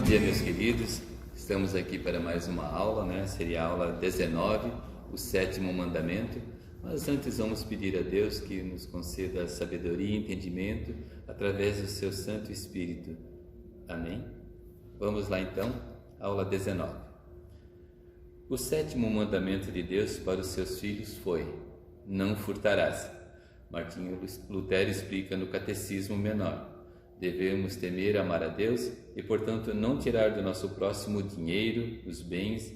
dia, meus queridos. Estamos aqui para mais uma aula, Seria a aula 19, o sétimo mandamento. Mas antes vamos pedir a Deus que nos conceda sabedoria e entendimento através do seu Santo Espírito. Amém? Vamos lá então, aula 19. O sétimo mandamento de Deus para os seus filhos foi: não furtarás. Martinho Lutero explica no Catecismo Menor. Devemos temer, amar a Deus e, portanto, não tirar do nosso próximo o dinheiro, os bens,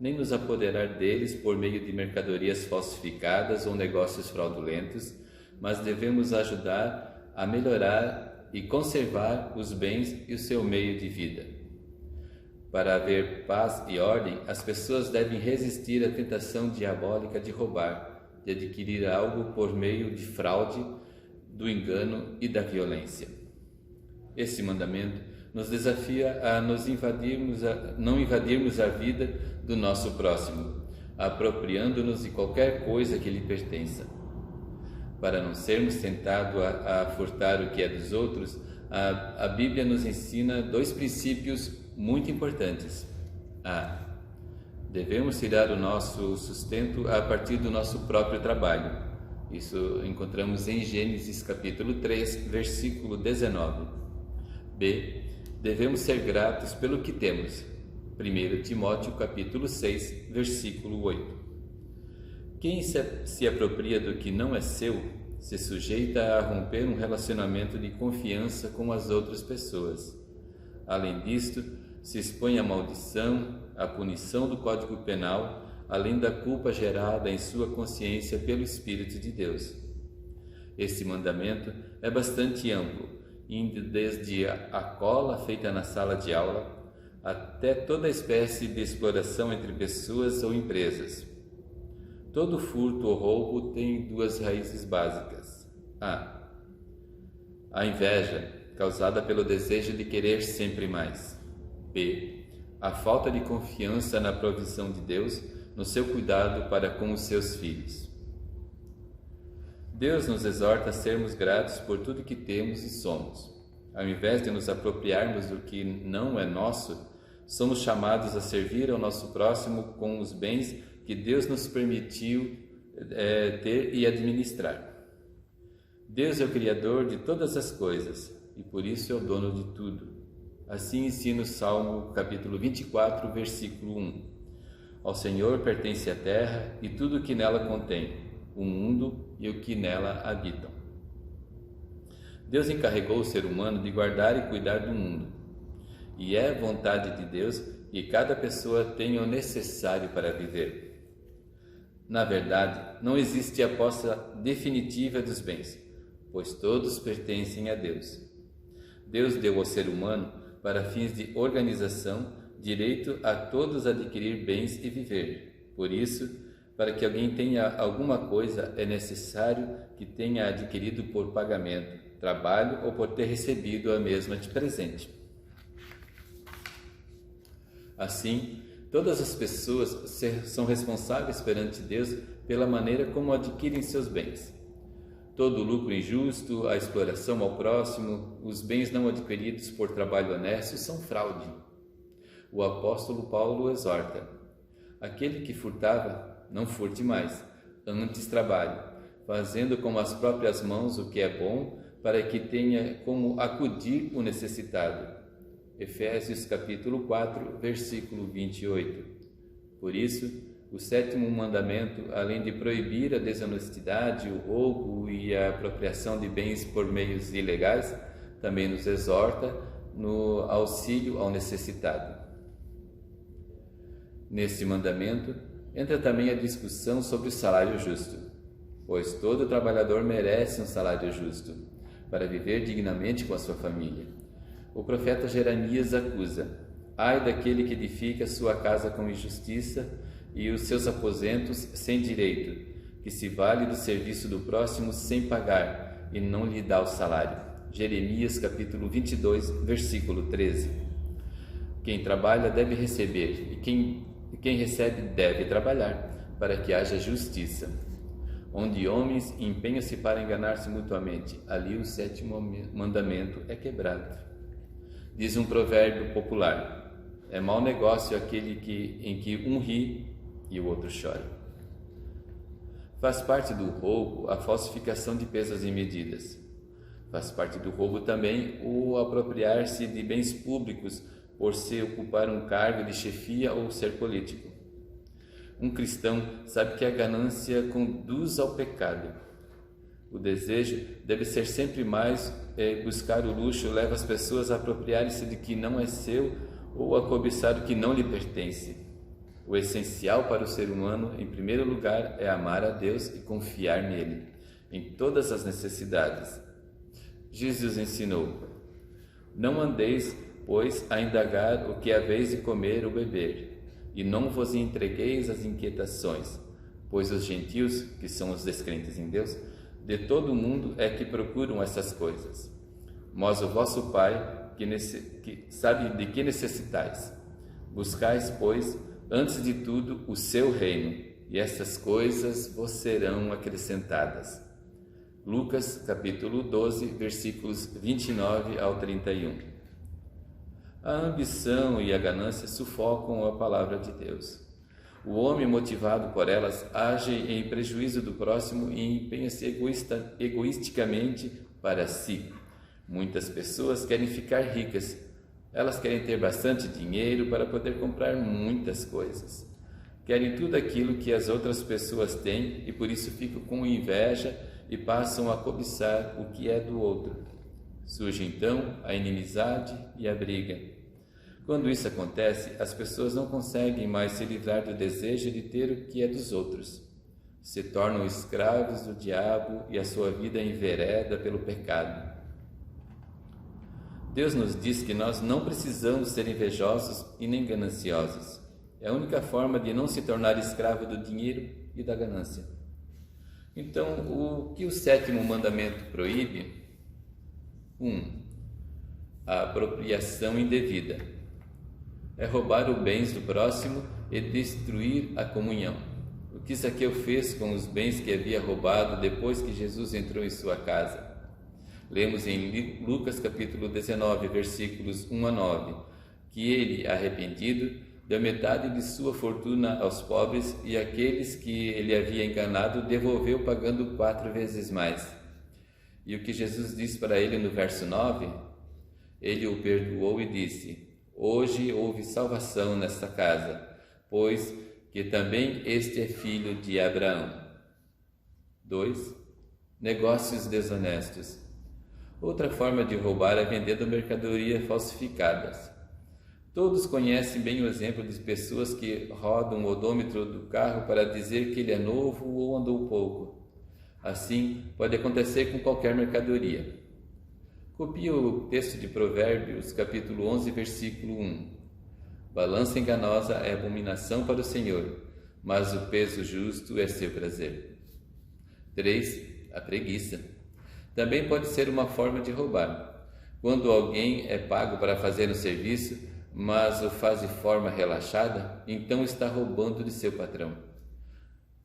nem nos apoderar deles por meio de mercadorias falsificadas ou negócios fraudulentos, mas devemos ajudar a melhorar e conservar os bens e o seu meio de vida. Para haver paz e ordem, as pessoas devem resistir à tentação diabólica de roubar, de adquirir algo por meio de fraude, do engano e da violência. Esse mandamento nos desafia a não invadirmos a vida do nosso próximo, apropriando-nos de qualquer coisa que lhe pertença. Para não sermos tentados a furtar o que é dos outros, a Bíblia nos ensina dois princípios muito importantes. Devemos tirar o nosso sustento a partir do nosso próprio trabalho. Isso encontramos em Gênesis capítulo 3, versículo 19. Devemos ser gratos pelo que temos. 1 Timóteo capítulo 6, versículo 8. Quem se apropria do que não é seu, se sujeita a romper um relacionamento de confiança com as outras pessoas. Além disto, se expõe à maldição, à punição do Código Penal, além da culpa gerada em sua consciência pelo Espírito de Deus. Esse mandamento é bastante amplo, indo desde a cola feita na sala de aula até toda espécie de exploração entre pessoas ou empresas. Todo furto ou roubo tem duas raízes básicas. A inveja, causada pelo desejo de querer sempre mais. A falta de confiança na provisão de Deus, no seu cuidado para com os seus filhos. Deus nos exorta a sermos gratos por tudo que temos e somos. Ao invés de nos apropriarmos do que não é nosso, somos chamados a servir ao nosso próximo com os bens que Deus nos permitiu ter e administrar. Deus é o Criador de todas as coisas e por isso é o dono de tudo. Assim ensina o Salmo capítulo 24, versículo 1. Ao Senhor pertence a terra e tudo o que nela contém, o mundo e o que nela habitam. Deus encarregou o ser humano de guardar e cuidar do mundo. E é vontade de Deus que cada pessoa tenha o necessário para viver. Na verdade, não existe a posse definitiva dos bens, pois todos pertencem a Deus. Deus deu ao ser humano, para fins de organização, direito a todos adquirir bens e viver. Por isso, para que alguém tenha alguma coisa, é necessário que tenha adquirido por pagamento, trabalho ou por ter recebido a mesma de presente. Assim, todas as pessoas são responsáveis perante Deus pela maneira como adquirem seus bens. Todo lucro injusto, a exploração ao próximo, os bens não adquiridos por trabalho honesto são fraude. O apóstolo Paulo exorta: aquele que furtava, não furte mais, antes trabalhe, fazendo com as próprias mãos o que é bom, para que tenha como acudir o necessitado. Efésios capítulo 4, versículo 28. Por isso, o sétimo mandamento, além de proibir a desonestidade, o roubo e a apropriação de bens por meios ilegais, também nos exorta no auxílio ao necessitado. Nesse mandamento, entra também a discussão sobre o salário justo, pois todo trabalhador merece um salário justo, para viver dignamente com a sua família. O profeta Jeremias acusa: ai daquele que edifica sua casa com injustiça e os seus aposentos sem direito, que se vale do serviço do próximo sem pagar e não lhe dá o salário. Jeremias capítulo 22, versículo 13. Quem trabalha deve receber, e quem recebe deve trabalhar, para que haja justiça. Onde homens empenham-se para enganar-se mutuamente, ali o sétimo mandamento é quebrado. Diz um provérbio popular: é mau negócio aquele em que um ri e o outro chora. Faz parte do roubo a falsificação de pesos e medidas. Faz parte do roubo também o apropriar-se de bens públicos por se ocupar um cargo de chefia ou ser político. Um cristão sabe que a ganância conduz ao pecado. O desejo deve ser sempre mais, buscar o luxo leva as pessoas a apropriarem-se de que não é seu ou a cobiçar o que não lhe pertence. O essencial para o ser humano, em primeiro lugar, é amar a Deus e confiar nele, em todas as necessidades. Jesus ensinou: não andeis, pois, a indagar o que haveis de comer ou beber, e não vos entregueis às inquietações, pois os gentios, que são os descrentes em Deus, de todo o mundo é que procuram essas coisas. Mas o vosso Pai, que sabe de que necessitais. Buscais, pois, antes de tudo, o seu reino, e essas coisas vos serão acrescentadas. Lucas, capítulo 12, versículos 29 ao 31. A ambição e a ganância sufocam a palavra de Deus. O homem, motivado por elas, age em prejuízo do próximo e empenha-se egoisticamente para si. Muitas pessoas querem ficar ricas. Elas querem ter bastante dinheiro para poder comprar muitas coisas. Querem tudo aquilo que as outras pessoas têm e por isso ficam com inveja e passam a cobiçar o que é do outro. Surge então a inimizade e a briga. Quando isso acontece, as pessoas não conseguem mais se livrar do desejo de ter o que é dos outros. Se tornam escravos do diabo e a sua vida envereda pelo pecado. Deus nos diz que nós não precisamos ser invejosos e nem gananciosos. É a única forma de não se tornar escravo do dinheiro e da ganância. Então, o que o 7º mandamento proíbe? 1. A apropriação indevida. É roubar os bens do próximo e destruir a comunhão. O que Zaqueu fez com os bens que havia roubado depois que Jesus entrou em sua casa? Lemos em Lucas capítulo 19, versículos 1 a 9, que ele, arrependido, deu metade de sua fortuna aos pobres e aqueles que ele havia enganado devolveu pagando 4 vezes mais. E o que Jesus disse para ele no verso 9? Ele o perdoou e disse: hoje houve salvação nesta casa, pois que também este é filho de Abraão. 2. Negócios desonestos. Outra forma de roubar é vendendo mercadorias falsificadas. Todos conhecem bem o exemplo de pessoas que rodam o odômetro do carro para dizer que ele é novo ou andou pouco. Assim, pode acontecer com qualquer mercadoria. Copia o texto de Provérbios, capítulo 11, versículo 1. Balança enganosa é abominação para o Senhor, mas o peso justo é seu prazer. 3. A preguiça. Também pode ser uma forma de roubar. Quando alguém é pago para fazer um serviço, mas o faz de forma relaxada, então está roubando de seu patrão.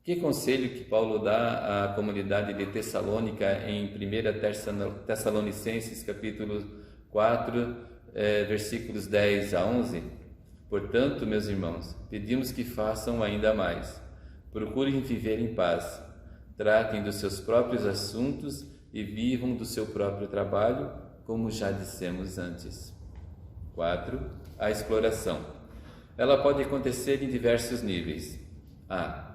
Que conselho que Paulo dá à comunidade de Tessalônica em 1 Tessalonicenses capítulo 4, versículos 10 a 11? Portanto, meus irmãos, pedimos que façam ainda mais. Procurem viver em paz, tratem dos seus próprios assuntos e vivam do seu próprio trabalho, como já dissemos antes. 4. A exploração. Ela pode acontecer em diversos níveis. A.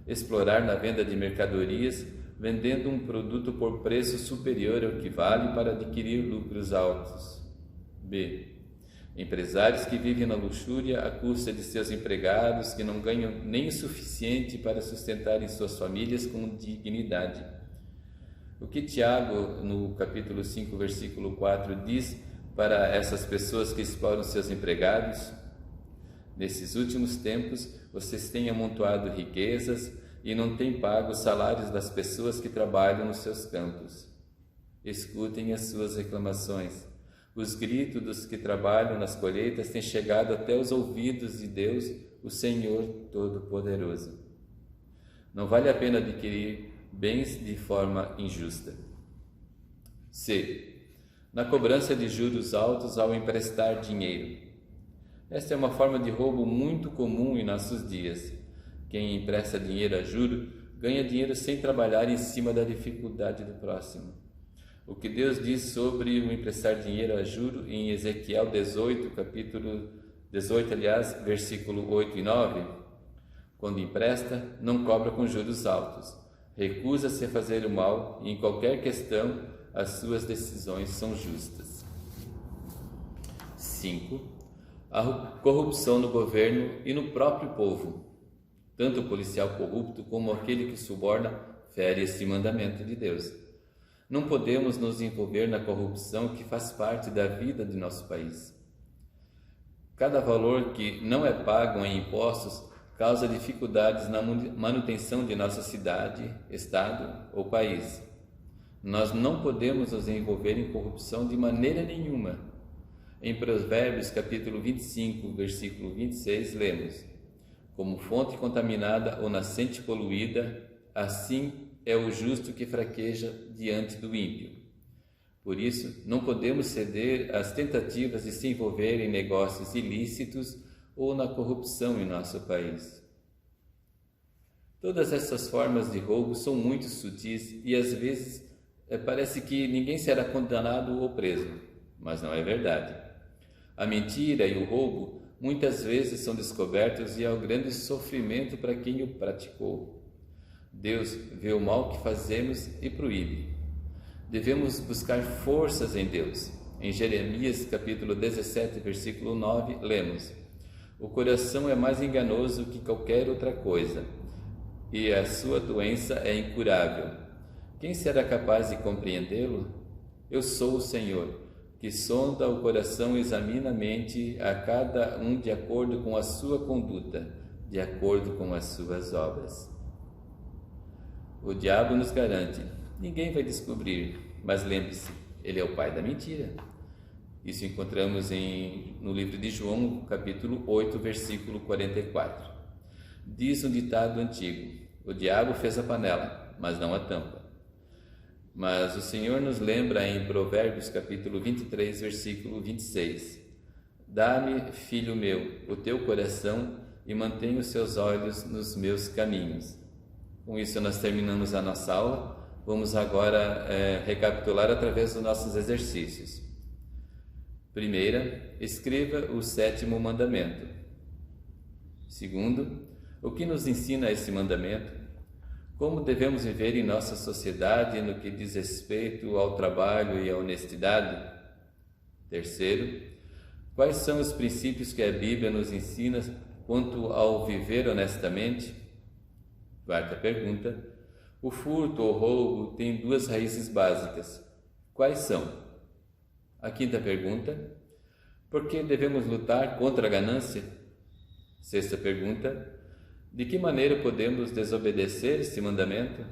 Explorar na venda de mercadorias, vendendo um produto por preço superior ao que vale para adquirir lucros altos. B. Empresários que vivem na luxúria à custa de seus empregados, que não ganham nem o suficiente para sustentarem suas famílias com dignidade. O que Tiago, no capítulo 5, versículo 4, diz para essas pessoas que exploram seus empregados? Nesses últimos tempos, vocês têm amontoado riquezas e não têm pago os salários das pessoas que trabalham nos seus campos. Escutem as suas reclamações. Os gritos dos que trabalham nas colheitas têm chegado até os ouvidos de Deus, o Senhor Todo-Poderoso. Não vale a pena adquirir bens de forma injusta. C. na cobrança de juros altos ao emprestar dinheiro. Esta é uma forma de roubo muito comum em nossos dias. Quem empresta dinheiro a juro ganha dinheiro sem trabalhar em cima da dificuldade do próximo. O que Deus diz sobre o emprestar dinheiro a juro em Ezequiel 18, capítulo 18, versículo 8 e 9? Quando empresta, não cobra com juros altos. Recusa-se a fazer o mal e em qualquer questão as suas decisões são justas. 5. A corrupção no governo e no próprio povo. Tanto o policial corrupto como aquele que suborna fere esse mandamento de Deus. Não podemos nos envolver na corrupção que faz parte da vida de nosso país. Cada valor que não é pago em impostos causa dificuldades na manutenção de nossa cidade, estado ou país. Nós não podemos nos envolver em corrupção de maneira nenhuma. Em Provérbios, capítulo 25, versículo 26, lemos: como fonte contaminada ou nascente poluída, assim é o justo que fraqueja diante do ímpio. Por isso, não podemos ceder às tentativas de se envolver em negócios ilícitos ou na corrupção em nosso país. Todas essas formas de roubo são muito sutis e às vezes parece que ninguém será condenado ou preso, mas não é verdade. A mentira e o roubo muitas vezes são descobertos e há um grande sofrimento para quem o praticou. Deus vê o mal que fazemos e proíbe. Devemos buscar forças em Deus. Em Jeremias capítulo 17, versículo 9, lemos: o coração é mais enganoso que qualquer outra coisa, e a sua doença é incurável. Quem será capaz de compreendê-lo? Eu sou o Senhor, que sonda o coração e examina a mente a cada um de acordo com a sua conduta, de acordo com as suas obras. O diabo nos garante: ninguém vai descobrir, mas lembre-se, ele é o pai da mentira. Isso encontramos no livro de João, capítulo 8, versículo 44. Diz um ditado antigo: o diabo fez a panela, mas não a tampa. Mas o Senhor nos lembra em Provérbios, capítulo 23, versículo 26. Dá-me, filho meu, o teu coração e mantenha os seus olhos nos meus caminhos. Com isso nós terminamos a nossa aula. Vamos agora recapitular através dos nossos exercícios. Primeira, escreva o 7º mandamento. Segundo, o que nos ensina esse mandamento? Como devemos viver em nossa sociedade no que diz respeito ao trabalho e à honestidade? Terceiro, quais são os princípios que a Bíblia nos ensina quanto ao viver honestamente? Quarta pergunta, o furto ou roubo tem 2 raízes básicas. Quais são? A quinta pergunta, por que devemos lutar contra a ganância? Sexta pergunta, de que maneira podemos desobedecer este mandamento?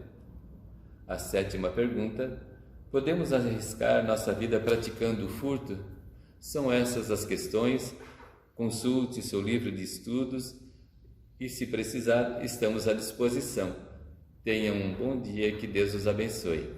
A 7ª pergunta, podemos arriscar nossa vida praticando o furto? São essas as questões. Consulte seu livro de estudos e, se precisar, estamos à disposição. Tenham um bom dia e que Deus os abençoe.